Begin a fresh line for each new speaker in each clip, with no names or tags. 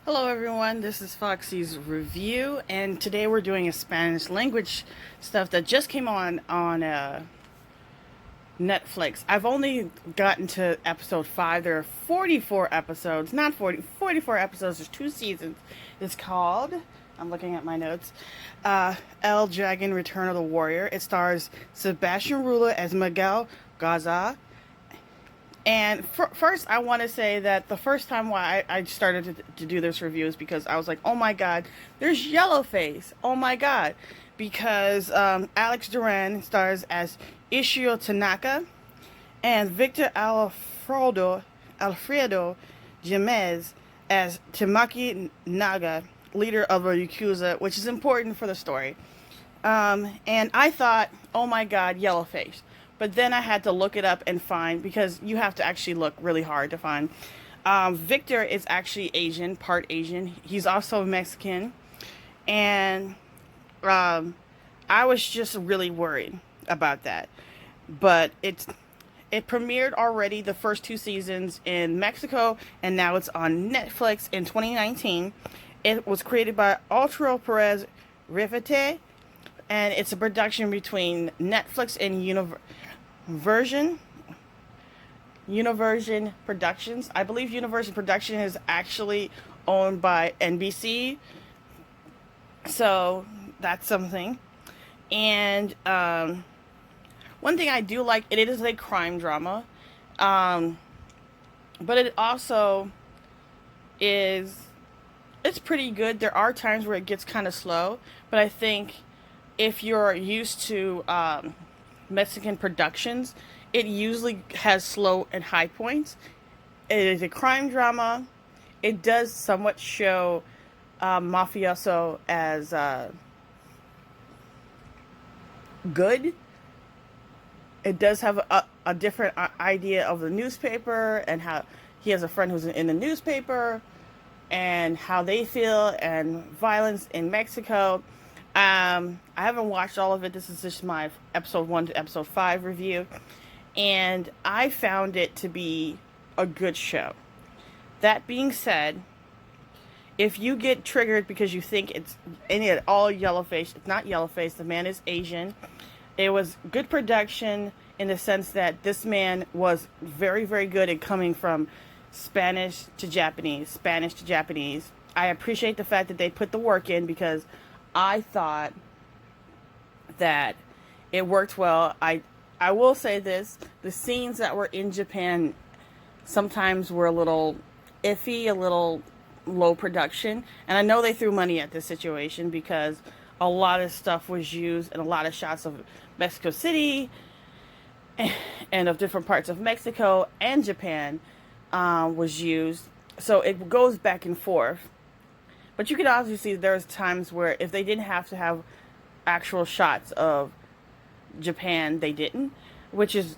Hello everyone, this is Foxy's review, and today we're doing a Spanish language stuff that just came on Netflix. I've only gotten to episode 5. There are 44 episodes, not 40, 44 episodes. There's 2 seasons. It's called, I'm looking at my notes, El Dragon Return of the Warrior. It stars Sebastian Rullo as Miguel Gaza. And first, I want to say that the first time why I started to do this review is because I was like, oh my god, there's Yellowface. Oh my god. Because Alex Duran stars as Ishio Tanaka, and Victor Alfredo Jimenez as Tamaki Naga, leader of a Yakuza, which is important for the story. And I thought, oh my god, Yellowface. But then I had to look it up and find, because you have to actually look really hard to find. Victor is actually Asian, part Asian. He's also Mexican. And I was just really worried about that. But it premiered already, the first 2 seasons in Mexico, and now it's on Netflix in 2019. It was created by Arturo Perez Reverte, and it's a production between Netflix and Universion Productions. I believe Universion Production is actually owned by NBC, so that's something. And one thing I do like, it is a crime drama, but it also it's pretty good. There are times where it gets kind of slow, but I think if you're used to Mexican productions, it usually has slow and high points. It is a crime drama. It does somewhat show mafioso as good. It does have a different idea of the newspaper, and how he has a friend who's in the newspaper, and how they feel, and violence in Mexico. I haven't watched all of it. This is just my episode 1 to episode 5 review. And I found it to be a good show. That being said, if you get triggered because you think it's any at all Yellowface, it's not Yellowface. The man is Asian. It was good production in the sense that this man was very, very good at coming from Spanish to Japanese. I appreciate the fact that they put the work in, because I thought that it worked well. I will say this, the scenes that were in Japan sometimes were a little iffy, a little low production. And I know they threw money at this situation, because a lot of stuff was used, and a lot of shots of Mexico City and of different parts of Mexico and Japan was used. So it goes back and forth. But you can obviously see there's times where if they didn't have to have actual shots of Japan, they didn't, which is,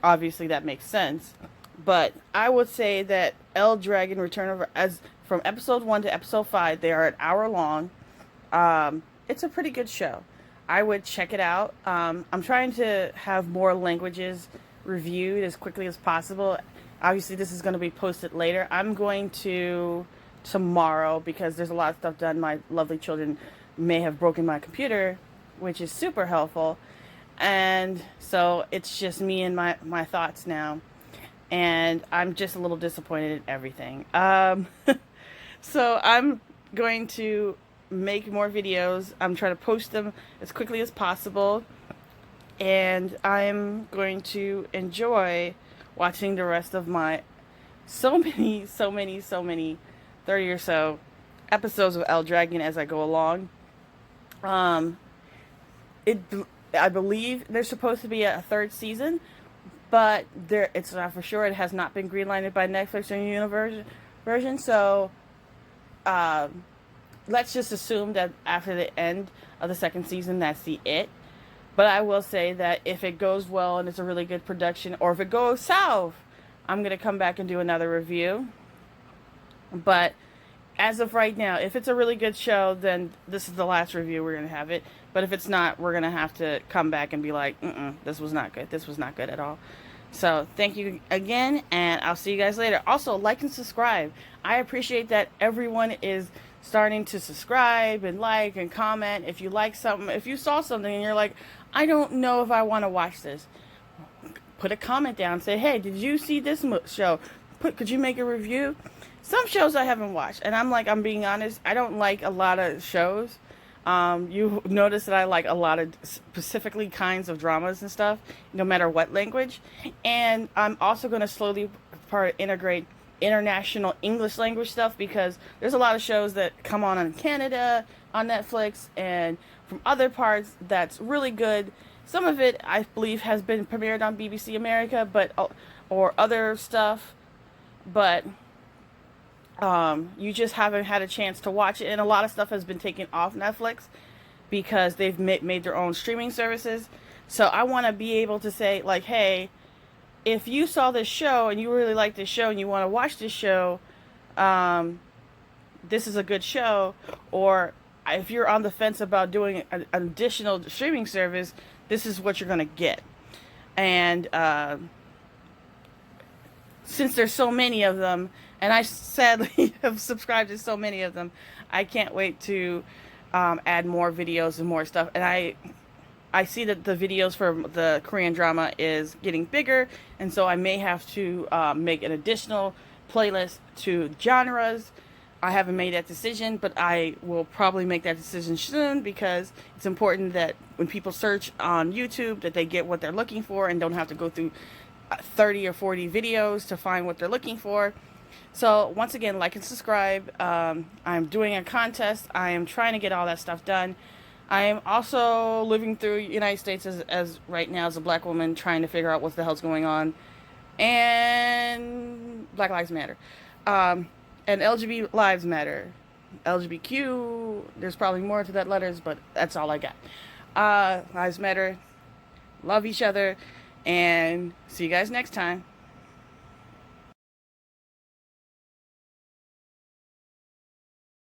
obviously that makes sense. But I would say that El Dragon Return of, as from episode 1 to episode 5, they are an hour long. It's a pretty good show. I would check it out. I'm trying to have more languages reviewed as quickly as possible. Obviously, this is going to be posted later. I'm going to tomorrow, because there's a lot of stuff done. My lovely children may have broken my computer, which is super helpful. And so it's just me and my thoughts now. And I'm just a little disappointed in everything. So I'm going to make more videos. I'm trying to post them as quickly as possible. And I'm going to enjoy watching the rest of my so many 30 or so episodes of El Dragon as I go along. I believe there's supposed to be a 3rd season, but it's not for sure. It has not been greenlighted by Netflix or Universion. So let's just assume that after the end of the 2nd season, that's it. But I will say that if it goes well and it's a really good production, or if it goes south, I'm going to come back and do another review. But as of right now, if it's a really good show, then this is the last review we're going to have it. But if it's not, we're going to have to come back and be like, this was not good. This was not good at all. So thank you again, and I'll see you guys later. Also, like and subscribe. I appreciate that everyone is starting to subscribe and like and comment. If you like something, if you saw something and you're like, I don't know if I want to watch this, put a comment down. Say, hey, did you see this show? Could you make a review? Some shows I haven't watched, and I'm being honest, I don't like a lot of shows. You notice that I like a lot of specifically kinds of dramas and stuff, no matter what language. And I'm also going to slowly integrate international English language stuff, because there's a lot of shows that come on in Canada on Netflix and from other parts that's really good. Some of it I believe has been premiered on BBC America, but or other stuff, but you just haven't had a chance to watch it. And a lot of stuff has been taken off Netflix because they've made their own streaming services. So I want to be able to say, like, hey, if you saw this show and you really like this show and you want to watch this show, this is a good show. Or if you're on the fence about doing an additional streaming service, this is what you're going to get. And since there's so many of them, and I sadly have subscribed to so many of them, I can't wait to add more videos and more stuff. And I see that the videos for the Korean drama is getting bigger, and so I may have to make an additional playlist to genres. I haven't made that decision, but I will probably make that decision soon, because it's important that when people search on YouTube that they get what they're looking for and don't have to go through 30 or 40 videos to find what they're looking for. So once again, like and subscribe. I'm doing a contest. I am trying to get all that stuff done. I am also living through United States as right now as a black woman, trying to figure out what the hell's going on. And Black Lives Matter. And LGBT Lives Matter. LGBTQ, there's probably more to that letters, but that's all I got. Lives matter. Love each other. And see you guys next time.